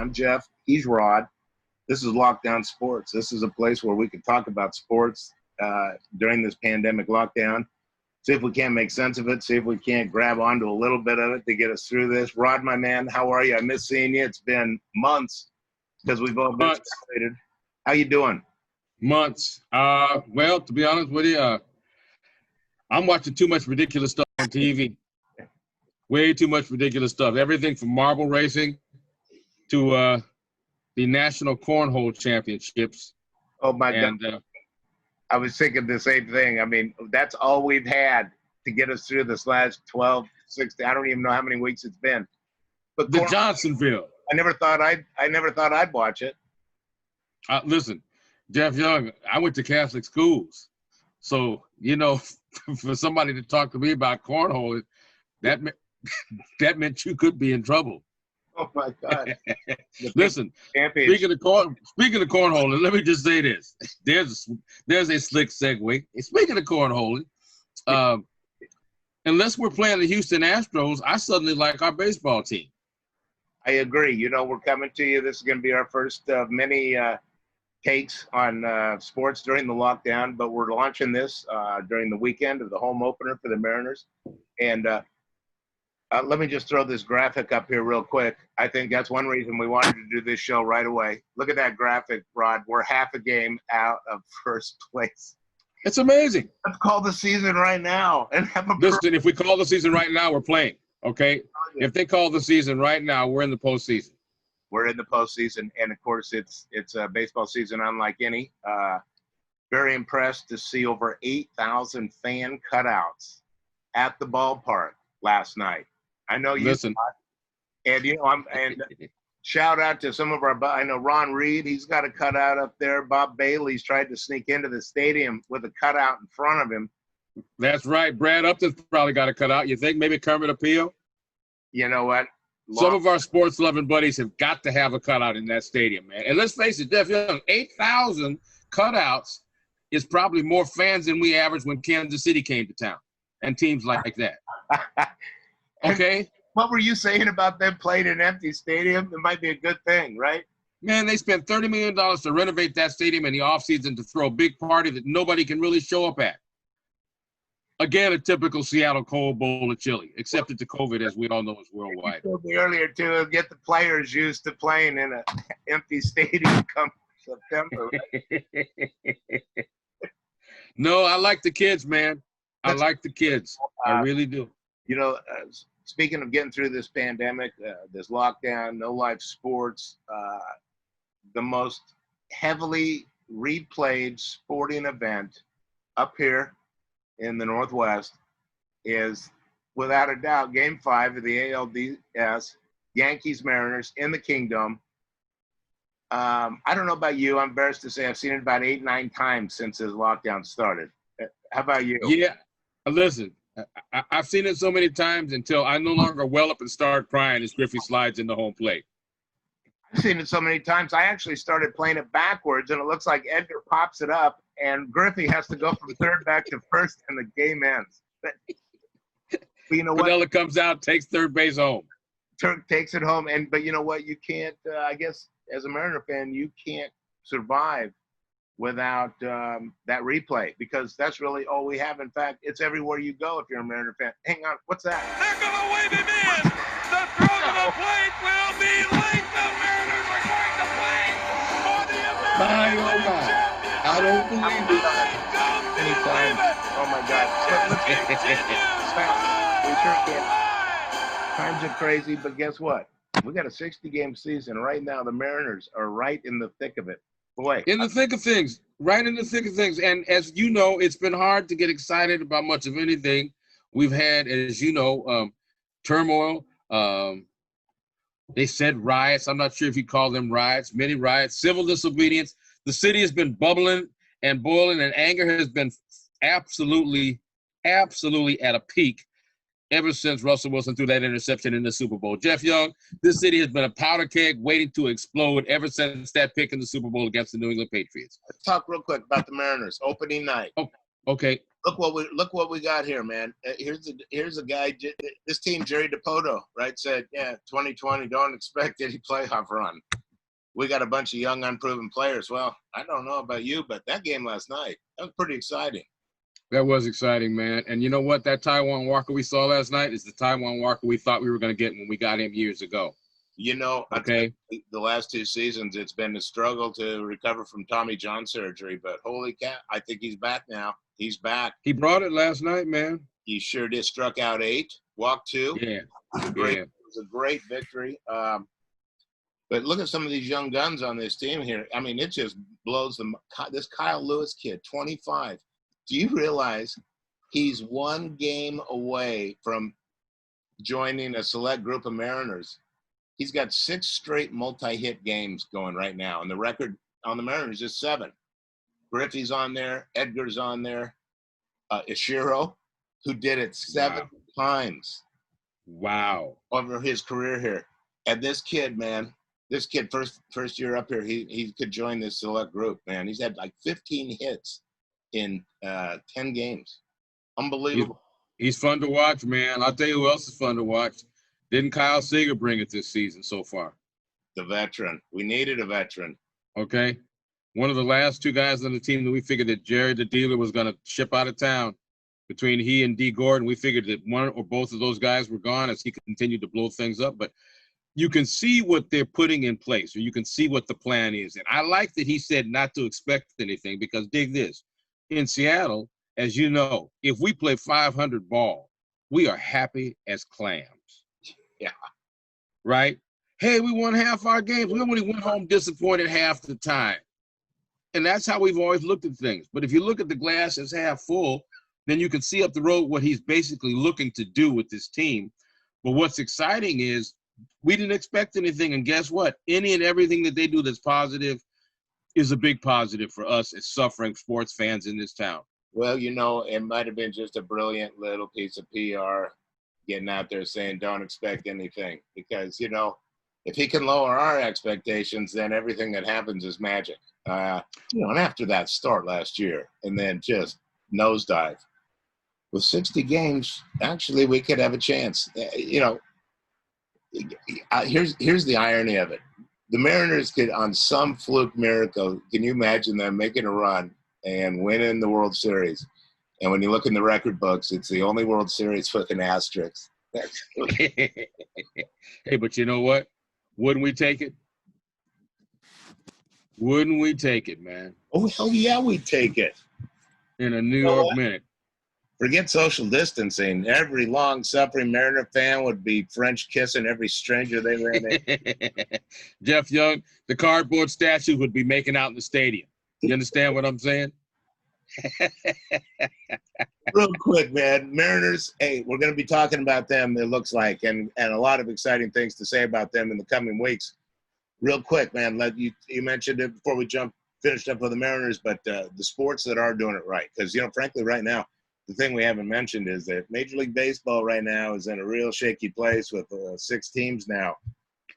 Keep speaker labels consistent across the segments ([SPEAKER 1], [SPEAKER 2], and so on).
[SPEAKER 1] I'm Jeff. He's Rod. This is Lockdown Sports. This is a place where we can talk about sports during this pandemic lockdown. See if we can't make sense of it. See if we can't grab onto a little bit of it to get us through this. Rod, my man, how are you? I miss seeing you. It's been months because we've all been separated. How you doing?
[SPEAKER 2] Months. Well, to be honest with you, I'm watching too much ridiculous stuff on TV. Way too much ridiculous stuff. Everything from marble racing to the National Cornhole Championships.
[SPEAKER 1] Oh, my God. I was thinking the same thing. I mean, that's all we've had to get us through this last 12, 16, I don't even know how many weeks it's been. But
[SPEAKER 2] the Johnsonville.
[SPEAKER 1] I never thought I'd watch it.
[SPEAKER 2] Listen, Jeff Young, I went to Catholic schools. So, you know, for somebody to talk to me about cornhole, that meant you could be in trouble.
[SPEAKER 1] Oh, my God.
[SPEAKER 2] Listen, speaking of cornholing, let me just say this. There's a slick segue. Speaking of cornholing, unless we're playing the Houston Astros, I suddenly like our baseball team.
[SPEAKER 1] I agree. You know, we're coming to you. This is going to be our first of many takes on sports during the lockdown, but we're launching this during the weekend of the home opener for the Mariners. And let me just throw this graphic up here real quick. I think that's one reason we wanted to do this show right away. Look at that graphic, Rod. We're half a game out of first place.
[SPEAKER 2] It's amazing.
[SPEAKER 1] Let's call the season right now and have a.
[SPEAKER 2] Listen, if we call the season right now, we're playing. Okay. If they call the season right now, we're in the postseason.
[SPEAKER 1] We're in the postseason, and of course, it's a baseball season unlike any. Very impressed to see over 8,000 fan cutouts at the ballpark last night. I know you.
[SPEAKER 2] Listen,
[SPEAKER 1] and you know, and shout out to some of our. I know Ron Reed. He's got a cutout up there. Bob Bailey's tried to sneak into the stadium with a cutout in front of him.
[SPEAKER 2] That's right. Brad Upton's probably got a cutout. You think maybe Kermit Apio?
[SPEAKER 1] You know what?
[SPEAKER 2] Some of our sports-loving buddies have got to have a cutout in that stadium, man. And let's face it, Jeff Young, 8,000 cutouts is probably more fans than we averaged when Kansas City came to town and teams like that. Okay?
[SPEAKER 1] What were you saying about them playing in an empty stadium? It might be a good thing, right?
[SPEAKER 2] Man, they spent $30 million to renovate that stadium in the offseason to throw a big party that nobody can really show up at. Again, a typical Seattle cold bowl of chili, except that the COVID, as we all know, is worldwide.
[SPEAKER 1] You told me earlier, to get the players used to playing in an empty stadium come September. Right?
[SPEAKER 2] No, I like the kids, man. I like the kids. I really do.
[SPEAKER 1] You know, speaking of getting through this pandemic, this lockdown, no live sports, the most heavily replayed sporting event up here in the Northwest is, without a doubt, Game 5 of the ALDS, Yankees-Mariners in the Kingdom. I don't know about you. I'm embarrassed to say I've seen it about 8, 9 times since this lockdown started. How about you?
[SPEAKER 2] Yeah. Listen, I've seen it so many times until I no longer well up and start crying as Griffey slides in the home plate.
[SPEAKER 1] I've seen it so many times. I actually started playing it backwards, and it looks like Edgar pops it up, and Griffey has to go from third back to first, and the game ends. But you know what?
[SPEAKER 2] Piniella comes out, takes third base home.
[SPEAKER 1] Turk takes it home, but you know what? You can't. I guess as a Mariner fan, you can't survive without that replay, because that's really all we have. In fact, it's everywhere you go if you're a Mariner fan. Hang on, what's that?
[SPEAKER 3] They're going to wave him in. The throw to the plate will be late. The Mariners are going to play for the American Championship.
[SPEAKER 2] I don't believe it.
[SPEAKER 1] Anytime. Oh my God. We sure can't. Times are crazy, but guess what? We got a 60-game season right now. The Mariners are right in the thick of it. Boy.
[SPEAKER 2] In the thick of things. Right in the thick of things. And as you know, it's been hard to get excited about much of anything. We've had, as you know, turmoil. They said riots. I'm not sure if you call them riots. Many riots. Civil disobedience. The city has been bubbling and boiling, and anger has been absolutely at a peak ever since Russell Wilson threw that interception in the Super Bowl. Jeff Young, this city has been a powder keg waiting to explode ever since that pick in the Super Bowl against the New England Patriots.
[SPEAKER 1] Let's talk real quick about the Mariners. Opening night.
[SPEAKER 2] Oh, okay.
[SPEAKER 1] look what we got here, man. Here's a guy. This team, Jerry Dipoto, right, said, yeah, 2020, don't expect any playoff run. We got a bunch of young, unproven players. Well, I don't know about you, but that game last night, that was pretty exciting.
[SPEAKER 2] That was exciting, man. And you know what? That Taijuan Walker we saw last night is the Taijuan Walker we thought we were going to get when we got him years ago.
[SPEAKER 1] You know,
[SPEAKER 2] Okay.
[SPEAKER 1] The last 2 seasons, it's been a struggle to recover from Tommy John surgery, but holy cow, I think he's back now. He's back.
[SPEAKER 2] He brought it last night, man.
[SPEAKER 1] He sure did. Struck out 8, walked 2.
[SPEAKER 2] Yeah.
[SPEAKER 1] It was a great victory. But look at some of these young guns on this team here. I mean, it just blows them. This Kyle Lewis kid, 25. Do you realize he's 1 game away from joining a select group of Mariners? He's got 6 straight multi-hit games going right now, and the record on the Mariners is 7. Griffey's on there, Edgar's on there, Ishiro, who did it 7 times.
[SPEAKER 2] Wow.
[SPEAKER 1] Over his career here. And this kid, man, first year up here, he could join this select group, man. He's had like 15 hits in 10 games. Unbelievable.
[SPEAKER 2] He's fun to watch, man. I'll tell you who else is fun to watch. Didn't Kyle Seager bring it this season so far?
[SPEAKER 1] The veteran. We needed a veteran.
[SPEAKER 2] Okay. One of the last 2 guys on the team that we figured that Jerry the dealer was going to ship out of town. Between he and D. Gordon, we figured that one or both of those guys were gone as he continued to blow things up. But you can see what they're putting in place, or you can see what the plan is. And I like that he said not to expect anything, because dig this. In Seattle, as you know, if we play 500 ball, we are happy as clams.
[SPEAKER 1] Yeah.
[SPEAKER 2] Right? Hey, we won half our games. We only went home disappointed half the time. And that's how we've always looked at things. But if you look at the glass as half full, then you can see up the road what he's basically looking to do with this team. But what's exciting is we didn't expect anything. And guess what? Any and everything that they do that's positive is a big positive for us as suffering sports fans in this town.
[SPEAKER 1] Well, you know, it might have been just a brilliant little piece of PR getting out there saying don't expect anything. Because, you know, if he can lower our expectations, then everything that happens is magic. And after that start last year and then just nosedive. With 60 games, actually, we could have a chance. Here's the irony of it. The Mariners could, on some fluke miracle, can you imagine them making a run and winning the World Series? And when you look in the record books, it's the only World Series with an asterisk.
[SPEAKER 2] Hey, but you know what? Wouldn't we take it? Wouldn't we take it, man?
[SPEAKER 1] Oh, hell yeah, we'd take it.
[SPEAKER 2] In a New York minute.
[SPEAKER 1] Forget social distancing. Every long-suffering Mariner fan would be French kissing every stranger they ran in.
[SPEAKER 2] Jeff Young, the cardboard statue would be making out in the stadium. You understand what I'm saying?
[SPEAKER 1] Real quick, man. Mariners, hey, we're going to be talking about them, it looks like, and a lot of exciting things to say about them in the coming weeks. Real quick, man, you mentioned it before we finished up with the Mariners, but the sports that are doing it right. Because, frankly, right now, the thing we haven't mentioned is that Major League Baseball right now is in a real shaky place with 6 teams now.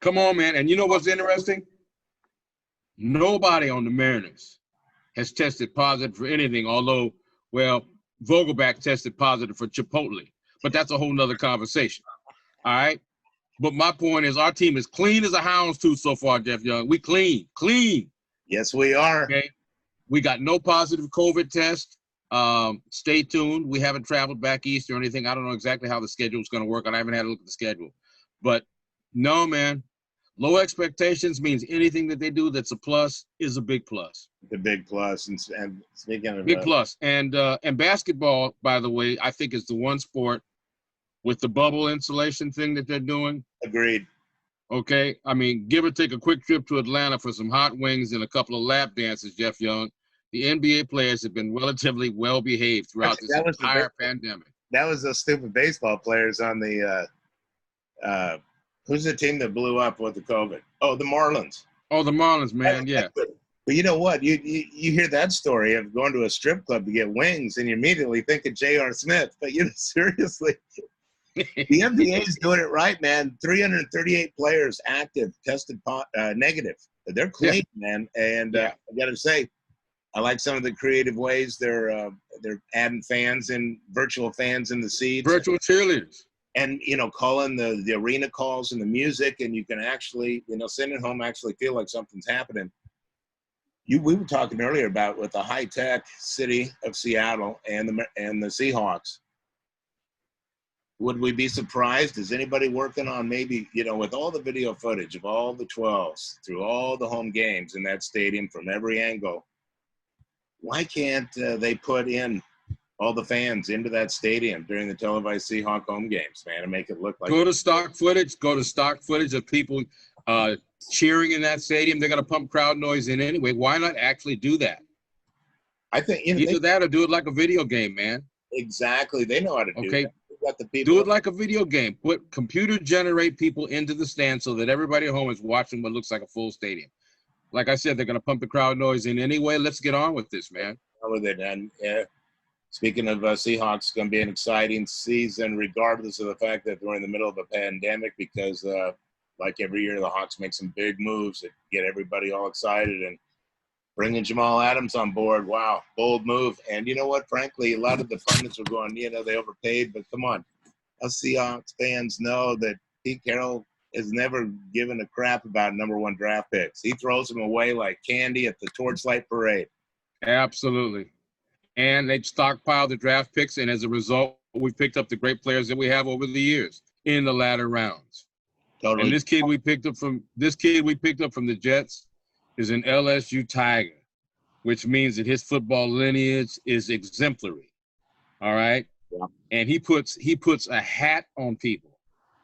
[SPEAKER 2] Come on, man. And you know what's interesting? Nobody on the Mariners has tested positive for anything, although, well, Vogelback tested positive for Chipotle. But that's a whole nother conversation. All right? But my point is our team is clean as a hound's tooth so far, Jeff Young. We clean.
[SPEAKER 1] Yes, we are.
[SPEAKER 2] Okay? We got no positive COVID test. Stay tuned. We haven't traveled back east or anything. I don't know exactly how the schedule is going to work. I haven't had a look at the schedule. But no, man, low expectations means anything that they do that's a plus is a big plus.
[SPEAKER 1] The big plus. And speaking of
[SPEAKER 2] big plus. And basketball, by the way, I think is the one sport with the bubble insulation thing that they're doing.
[SPEAKER 1] Agreed.
[SPEAKER 2] Okay. I mean, give or take a quick trip to Atlanta for some hot wings and a couple of lap dances, Jeff Young. The NBA players have been relatively well behaved throughout this entire pandemic.
[SPEAKER 1] That was those stupid baseball players on the who's the team that blew up with the COVID? Oh, the Marlins.
[SPEAKER 2] Oh, the Marlins, man, yeah.
[SPEAKER 1] But you know what? You hear that story of going to a strip club to get wings, and you immediately think of J.R. Smith. But seriously, the NBA is doing it right, man. 338 players active, tested negative. They're clean, man. And I got to say, I like some of the creative ways they're adding fans and virtual fans in the seats.
[SPEAKER 2] Virtual cheerleaders.
[SPEAKER 1] And, you know, calling the arena calls and the music, and you can actually, you know, sitting at home actually feel like something's happening. We were talking earlier about with the high-tech city of Seattle and the Seahawks. Would we be surprised? Is anybody working on maybe, you know, with all the video footage of all the 12s through all the home games in that stadium from every angle, why can't they put in all the fans into that stadium during the televised Seahawk home games, man, and make it look like—
[SPEAKER 2] Go to stock footage of people cheering in that stadium. They're going to pump crowd noise in anyway. Why not actually do that?
[SPEAKER 1] I think, you know,
[SPEAKER 2] either that or do it like a video game, man.
[SPEAKER 1] Exactly. They know how to do that. Got the people.
[SPEAKER 2] Do it like a video game. Put computer generate people into the stand so that everybody at home is watching what looks like a full stadium. Like I said, they're going to pump the crowd noise in anyway. Let's get on with this, man.
[SPEAKER 1] With it. And speaking of Seahawks, it's going to be an exciting season, regardless of the fact that we're in the middle of a pandemic, because like every year, the Hawks make some big moves that get everybody all excited. And bringing Jamal Adams on board, wow, bold move. And you know what? Frankly, a lot of the pundits were going, you know, they overpaid. But come on, us Seahawks fans know that Pete Carroll has never given a crap about #1 draft picks. He throws them away like candy at the Torchlight Parade.
[SPEAKER 2] Absolutely. And they've stockpiled the draft picks, and as a result, we've picked up the great players that we have over the years in the latter rounds.
[SPEAKER 1] Totally.
[SPEAKER 2] And this kid we picked up from the Jets is an LSU Tiger, which means that his football lineage is exemplary. All right?
[SPEAKER 1] Yeah.
[SPEAKER 2] And he puts a hat on people,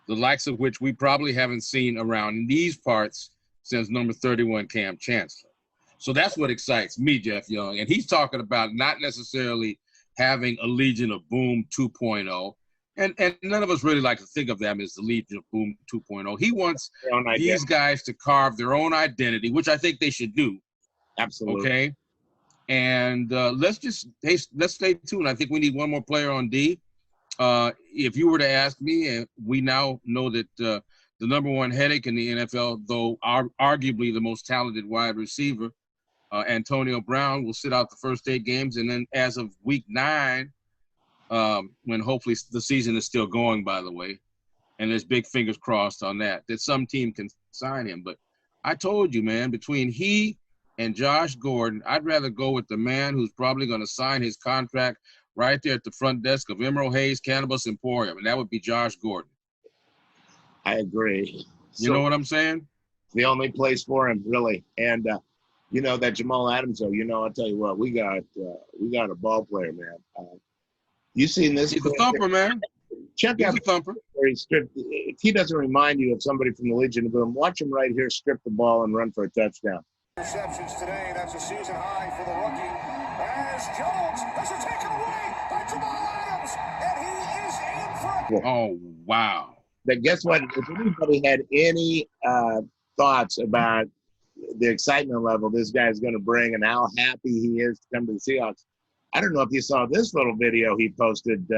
[SPEAKER 2] the likes of which we probably haven't seen around these parts since number 31 Cam Chancellor. So that's what excites me, Jeff Young. And he's talking about not necessarily having a Legion of Boom 2.0. And none of us really like to think of them as the Legion of Boom 2.0. He wants these guys to carve their own identity, which I think they should do.
[SPEAKER 1] Absolutely.
[SPEAKER 2] Okay. And let's stay tuned. I think we need one more player on D. If you were to ask me, and we now know that the #1 headache in the NFL, though arguably the most talented wide receiver, Antonio Brown, will sit out the first 8 games. And then as of week 9, when hopefully the season is still going, by the way, and there's big fingers crossed on that some team can sign him. But I told you, man, between he and Josh Gordon, I'd rather go with the man who's probably going to sign his contract right there at the front desk of Emerald Hayes Cannabis Emporium, and that would be Josh Gordon.
[SPEAKER 1] I agree.
[SPEAKER 2] You know what I'm saying?
[SPEAKER 1] The only place for him, really. And you know that Jamal Adams, though. You know, I'll tell you what, we got a ball player, man. You seen this?
[SPEAKER 2] He's a thumper, man.
[SPEAKER 1] Check out
[SPEAKER 2] a thumper.
[SPEAKER 1] Where he stripped. If he doesn't remind you of somebody from the Legion of Boom, watch him right here strip the ball and run for a touchdown.
[SPEAKER 4] Receptions today. That's a season high for the rookie. As Jones has it taken away by Jamal Adams, and he is in for.
[SPEAKER 2] Oh wow!
[SPEAKER 1] But guess what? If anybody had any thoughts about the excitement level this guy's going to bring and how happy he is to come to the Seahawks, I don't know if you saw this little video he posted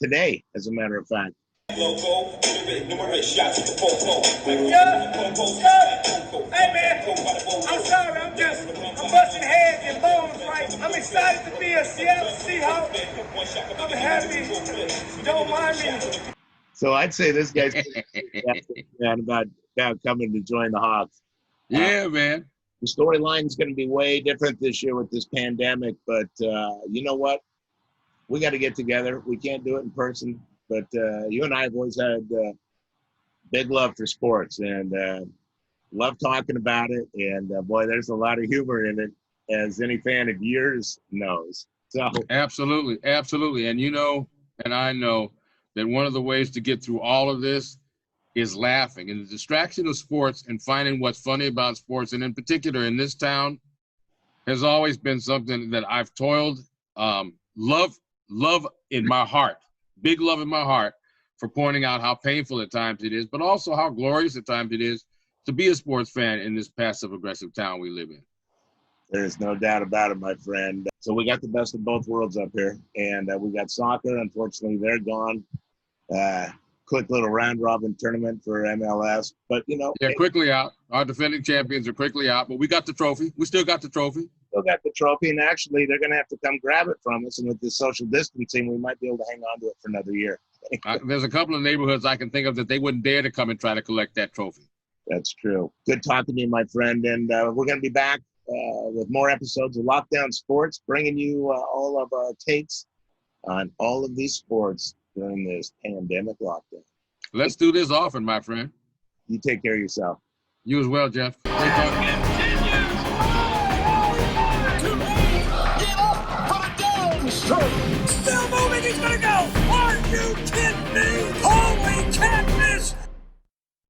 [SPEAKER 1] today, as a matter of fact.
[SPEAKER 3] Hey man, I'm sorry, I'm busting heads and bones, right? I'm excited to be a Seattle Seahawk. I'm happy. Don't mind me.
[SPEAKER 1] So I'd say this guy's about coming to join the Hawks.
[SPEAKER 2] Yeah, man.
[SPEAKER 1] The storyline is going to be way different this year with this pandemic, but you know what? We got to get together. We can't do it in person, but you and I have always had big love for sports and love talking about it. And boy, there's a lot of humor in it, as any fan of yours knows. So
[SPEAKER 2] absolutely, absolutely. And you know, and I know that one of the ways to get through all of this is laughing, and the distraction of sports and finding what's funny about sports, and in particular in this town, has always been something that I've toiled, love in my heart, big love in my heart, for pointing out how painful at times it is, but also how glorious at times it is to be a sports fan in this passive-aggressive town we live in.
[SPEAKER 1] There's no doubt about it, my friend. So we got the best of both worlds up here, and we got soccer. Unfortunately, they're gone. Quick little round-robin tournament for MLS, but you know.
[SPEAKER 2] Yeah, quickly out. Our defending champions are quickly out, but we got the trophy. We still got the trophy.
[SPEAKER 1] still got the trophy, and actually they're going to have to come grab it from us. And with this social distancing, we might be able to hang on to it for another year.
[SPEAKER 2] There's a couple of neighborhoods I can think of that they wouldn't dare to come and try to collect that trophy.
[SPEAKER 1] That's true. Good talking to you, my friend. And we're going to be back with more episodes of Lockdown Sports, bringing you all of our takes on all of these sports during this pandemic lockdown.
[SPEAKER 2] Let's do this often, my friend.
[SPEAKER 1] You take care of yourself.
[SPEAKER 2] You as well, Jeff. Great talking.